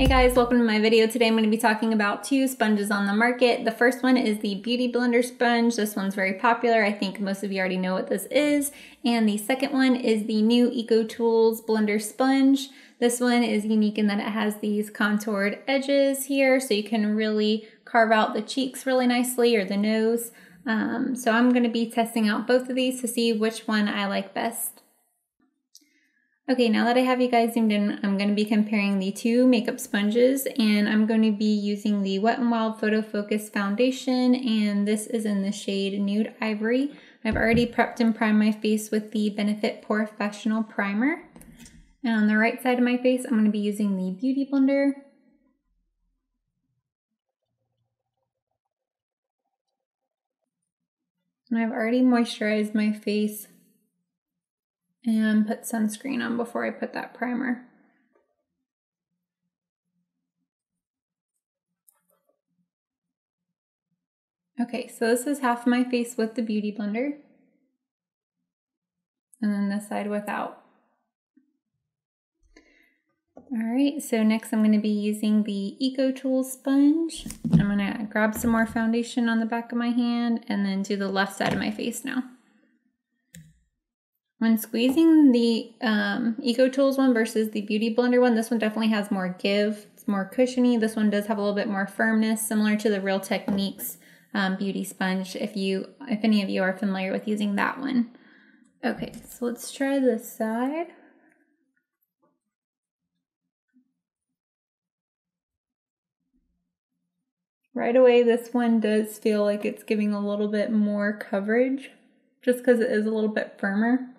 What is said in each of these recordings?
Hey guys, welcome to my video. Today I'm going to be talking about two sponges on the market. The first one is the Beauty Blender sponge. This one's very popular. I think most of you already know what this is. And the second one is the new EcoTools blender sponge. This one is unique in that it has these contoured edges here, so you can really carve out the cheeks really nicely or the nose. So I'm going to be testing out both of these to see which one I like best. Okay, now that I have you guys zoomed in, I'm going to be comparing the two makeup sponges, and I'm going to be using the Wet n Wild Photo Focus Foundation, and this is in the shade Nude Ivory. I've already prepped and primed my face with the Benefit Professional Primer. And on the right side of my face, I'm going to be using the Beauty Blender. And I've already moisturized my face and put sunscreen on before I put that primer. Okay, so this is half my face with the Beauty Blender, and then this side without. Alright, so next I'm going to be using the EcoTools sponge. I'm going to grab some more foundation on the back of my hand and then do the left side of my face now. When squeezing the EcoTools one versus the Beauty Blender one, this one definitely has more give. It's more cushiony. This one does have a little bit more firmness, similar to the Real Techniques beauty sponge, if any of you are familiar with using that one. Okay, so let's try this side. Right away, this one does feel like it's giving a little bit more coverage, just because it is a little bit firmer.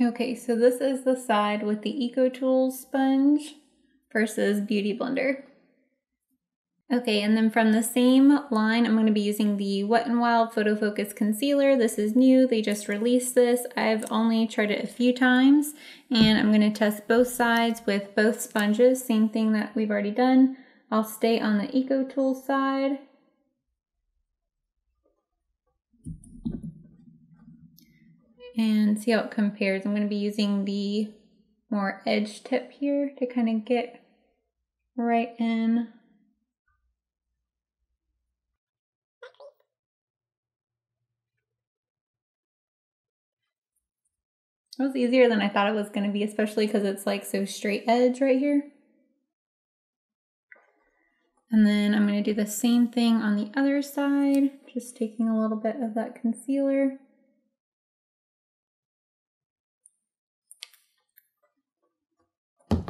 Okay, so this is the side with the EcoTools sponge versus Beauty Blender. Okay, and then from the same line, I'm going to be using the Wet n Wild Photo Focus Concealer. This is new. They just released this. I've only tried it a few times, and I'm going to test both sides with both sponges. Same thing that we've already done. I'll stay on the EcoTools side. And see how it compares. I'm going to be using the more edge tip here to kind of get right in. It was easier than I thought it was going to be, especially because it's like so straight edge right here. And then I'm going to do the same thing on the other side, just taking a little bit of that concealer.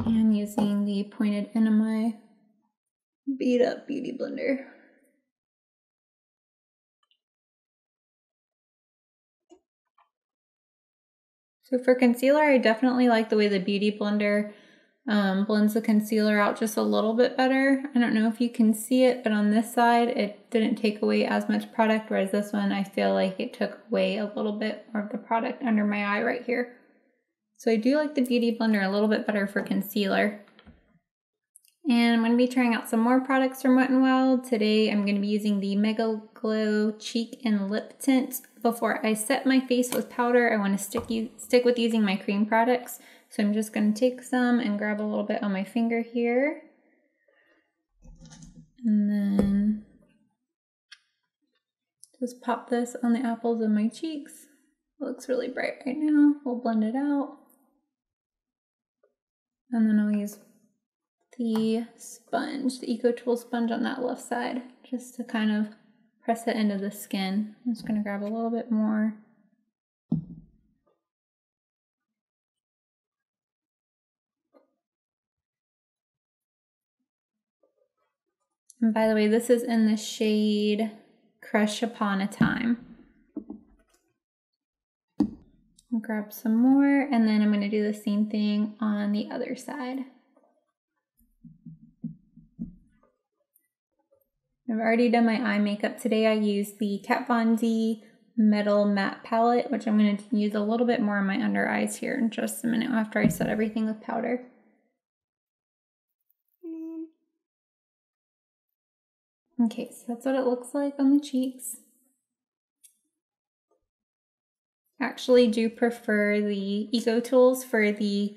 And using the pointed end of my beat up Beauty Blender. So for concealer, I definitely like the way the Beauty Blender blends the concealer out just a little bit better. I don't know if you can see it, but on this side, it didn't take away as much product, whereas this one, I feel like it took away a little bit more of the product under my eye right here. So I do like the Beauty Blender a little bit better for concealer. And I'm going to be trying out some more products from Wet n Wild. Today I'm going to be using the Mega Glow Cheek and Lip Tint. Before I set my face with powder, I want to stick with using my cream products. So I'm just going to take some and grab a little bit on my finger here. And then just pop this on the apples of my cheeks. It looks really bright right now. We'll blend it out. And then I'll use the sponge, the EcoTools sponge on that left side, just to kind of press it into the skin. I'm just going to grab a little bit more. And by the way, this is in the shade Crush Upon a Time. I'll grab some more, and then I'm going to do the same thing on the other side. I've already done my eye makeup today. I used the Kat Von D Metal Matte Palette, which I'm going to use a little bit more on my under eyes here in just a minute after I set everything with powder. Okay, so that's what it looks like on the cheeks. I actually do prefer the EcoTools for the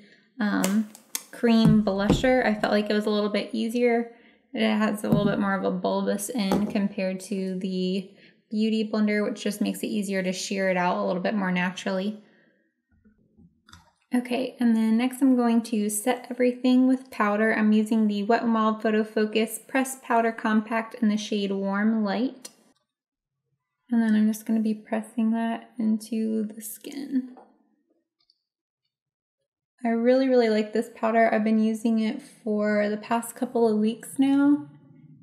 cream blusher. I felt like it was a little bit easier. It has a little bit more of a bulbous end compared to the Beauty Blender, which just makes it easier to shear it out a little bit more naturally. Okay, and then next I'm going to set everything with powder. I'm using the Wet n Wild Photo Focus Pressed Powder Compact in the shade Warm Light. And then I'm just going to be pressing that into the skin. I really like this powder. I've been using it for the past couple of weeks now,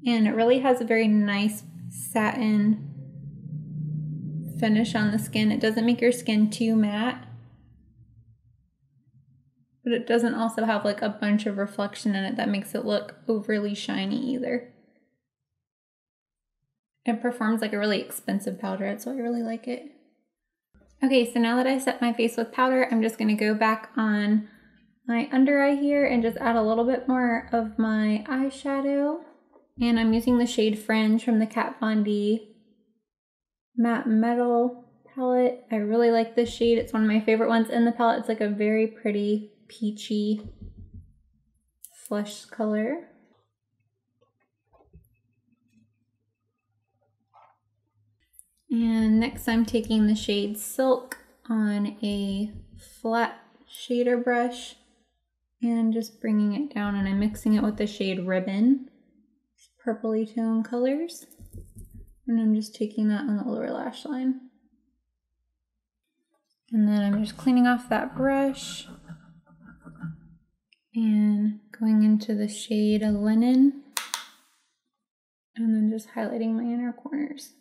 and it really has a very nice satin finish on the skin. It doesn't make your skin too matte, but it doesn't also have like a bunch of reflection in it that makes it look overly shiny either. It performs like a really expensive powder. That's why I really like it. Okay, so now that I set my face with powder, I'm just gonna go back on my under eye here and just add a little bit more of my eyeshadow. And I'm using the shade Fringe from the Kat Von D Matte Metal palette. I really like this shade. It's one of my favorite ones in the palette. It's like a very pretty peachy flesh color. And next I'm taking the shade Silk on a flat shader brush and just bringing it down, and I'm mixing it with the shade Ribbon, purpley tone colors. And I'm just taking that on the lower lash line. And then I'm just cleaning off that brush and going into the shade Linen, and then just highlighting my inner corners.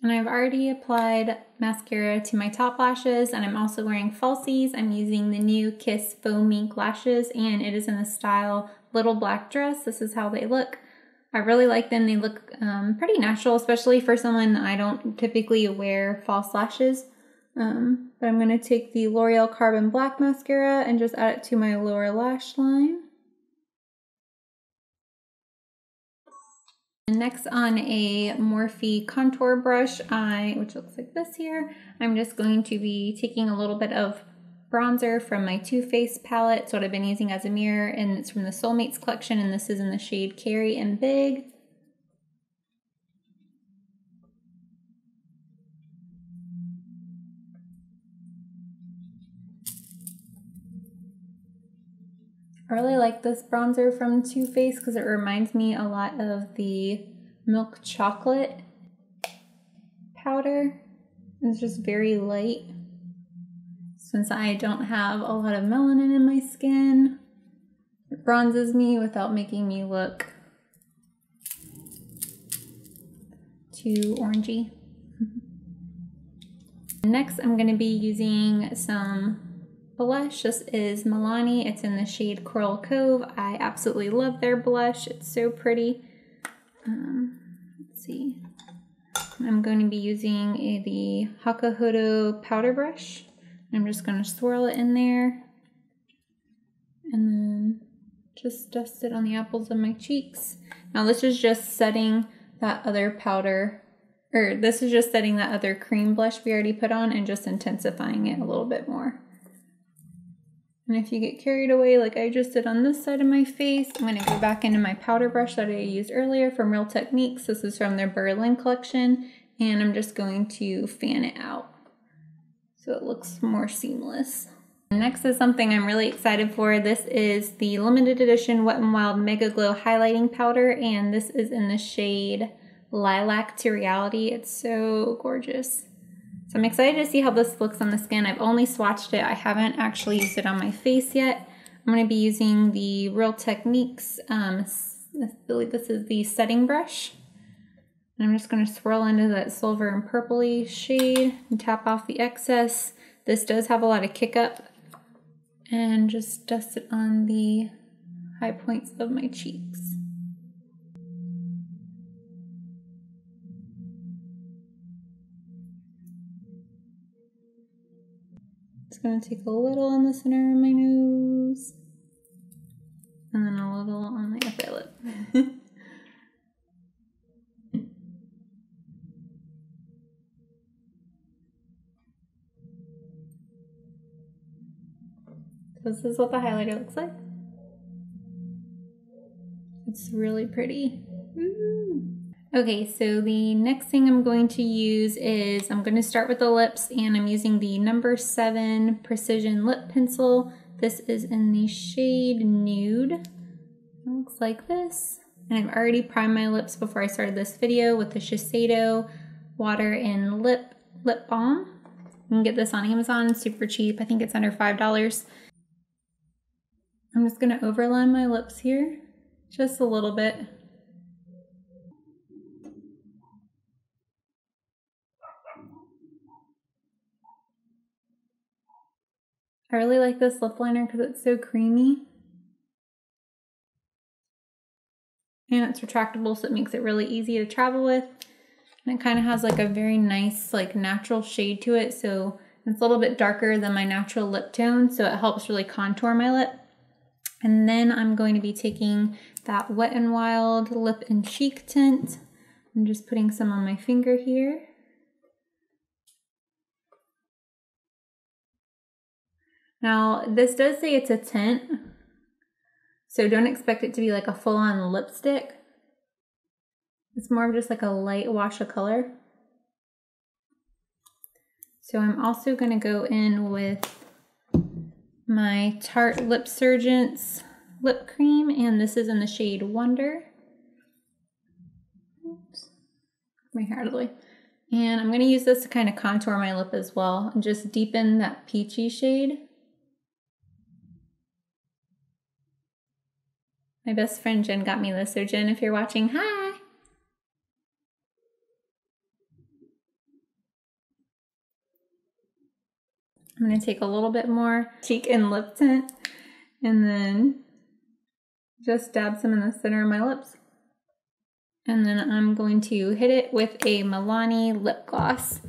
And I've already applied mascara to my top lashes, and I'm also wearing falsies. I'm using the new Kiss Faux Mink lashes, and it is in the style Little Black Dress. This is how they look. I really like them. They look pretty natural, especially for someone I don't typically wear false lashes. But I'm going to take the L'Oreal Carbon Black mascara and just add it to my lower lash line. Next, on a Morphe contour brush, which looks like this here, I'm just going to be taking a little bit of bronzer from my Too Faced palette. It's what I've been using as a mirror, and it's from the Soulmates collection, and this is in the shade Carry and Big. I really like this bronzer from Too Faced because it reminds me a lot of the Milk Chocolate powder. It's just very light. Since I don't have a lot of melanin in my skin, it bronzes me without making me look too orangey. Next, I'm going to be using some blush. This is Milani. It's in the shade Coral Cove. I absolutely love their blush. It's so pretty. Let's see. I'm going to be using the Hakuhodo powder brush. I'm just going to swirl it in there and then just dust it on the apples of my cheeks. Now this is just setting that other powder, or this is just setting that other cream blush we already put on and just intensifying it a little bit more. And if you get carried away like I just did on this side of my face, I'm going to go back into my powder brush that I used earlier from Real Techniques. This is from their Berlin collection, and I'm just going to fan it out so it looks more seamless. Next is something I'm really excited for. This is the limited edition Wet n Wild Mega Glow highlighting powder, and this is in the shade Lilac to Reality. It's so gorgeous. So I'm excited to see how this looks on the skin. I've only swatched it. I haven't actually used it on my face yet. I'm going to be using the Real Techniques, I believe this is the setting brush. And I'm just going to swirl into that silver and purpley shade and tap off the excess. This does have a lot of kick up, and just dust it on the high points of my cheeks. Just going to take a little on the center of my nose and then a little on my upper lip. This is what the highlighter looks like. It's really pretty. Okay, so the next thing I'm going to use is, I'm going to start with the lips, and I'm using the number 7 Precision Lip Pencil. This is in the shade Nude. It looks like this. And I've already primed my lips before I started this video with the Shiseido Water and Lip Balm. You can get this on Amazon, super cheap. I think it's under $5. I'm just going to overline my lips here, just a little bit. I really like this lip liner because it's so creamy. And it's retractable, so it makes it really easy to travel with. And it kind of has like a very nice, like natural shade to it. So it's a little bit darker than my natural lip tone, so it helps really contour my lip. And then I'm going to be taking that Wet n Wild Lip and Cheek tint. I'm just putting some on my finger here. Now, this does say it's a tint, so don't expect it to be like a full-on lipstick. It's more of just like a light wash of color. So I'm also going to go in with my Tarte Lip Surgeons lip cream, and this is in the shade Wonder. Oops, my hair out of the way. And I'm going to use this to kind of contour my lip as well, and just deepen that peachy shade. My best friend Jen got me this, so Jen, if you're watching, hi! I'm going to take a little bit more cheek and lip tint, and then just dab some in the center of my lips. And then I'm going to hit it with a Milani lip gloss.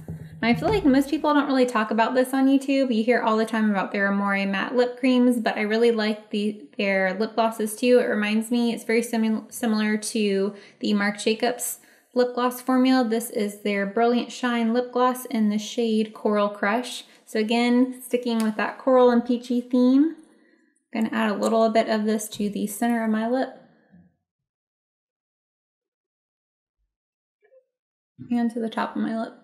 I feel like most people don't really talk about this on YouTube. You hear all the time about their Amore matte lip creams, but I really like their lip glosses too. It reminds me, it's very similar to the Marc Jacobs lip gloss formula. This is their Brilliant Shine lip gloss in the shade Coral Crush. So again, sticking with that coral and peachy theme, I'm gonna add a little bit of this to the center of my lip and to the top of my lip.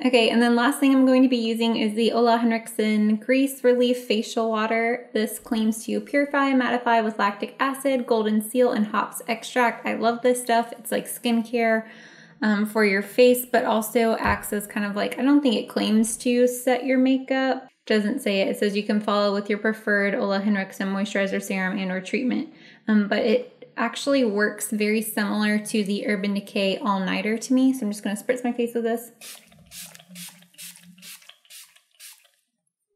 Okay, and then last thing I'm going to be using is the Ole Henriksen Grease Relief Facial Water. This claims to purify, mattify with lactic acid, golden seal, and hops extract. I love this stuff. It's like skincare for your face, but also acts as kind of like, I don't think it claims to set your makeup. It doesn't say it. It says you can follow with your preferred Ole Henriksen moisturizer, serum, and or treatment. But it actually works very similar to the Urban Decay All Nighter to me. So I'm just going to spritz my face with this,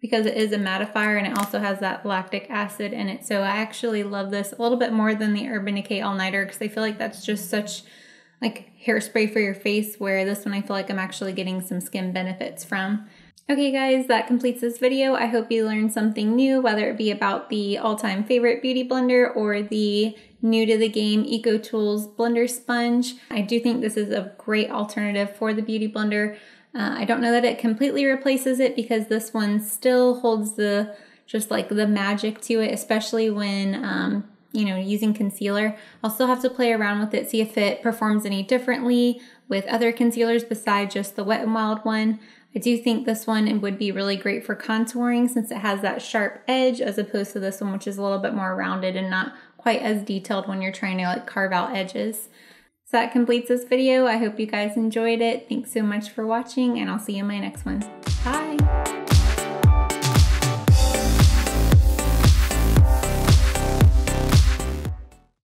because it is a mattifier and it also has that lactic acid in it. So I actually love this a little bit more than the Urban Decay All Nighter, because I feel like that's just such like hairspray for your face, where this one I feel like I'm actually getting some skin benefits from. Okay guys, that completes this video. I hope you learned something new, whether it be about the all-time favorite beauty blender or the new to the game EcoTools blender sponge. I do think this is a great alternative for the beauty blender. I don't know that it completely replaces it, because this one still holds just like the magic to it, especially when you know, using concealer. I'll still have to play around with it, see if it performs any differently with other concealers besides just the Wet n Wild one. I do think this one would be really great for contouring, since it has that sharp edge as opposed to this one, which is a little bit more rounded and not quite as detailed when you're trying to like carve out edges. So that completes this video. I hope you guys enjoyed it. Thanks so much for watching, and I'll see you in my next one. Bye!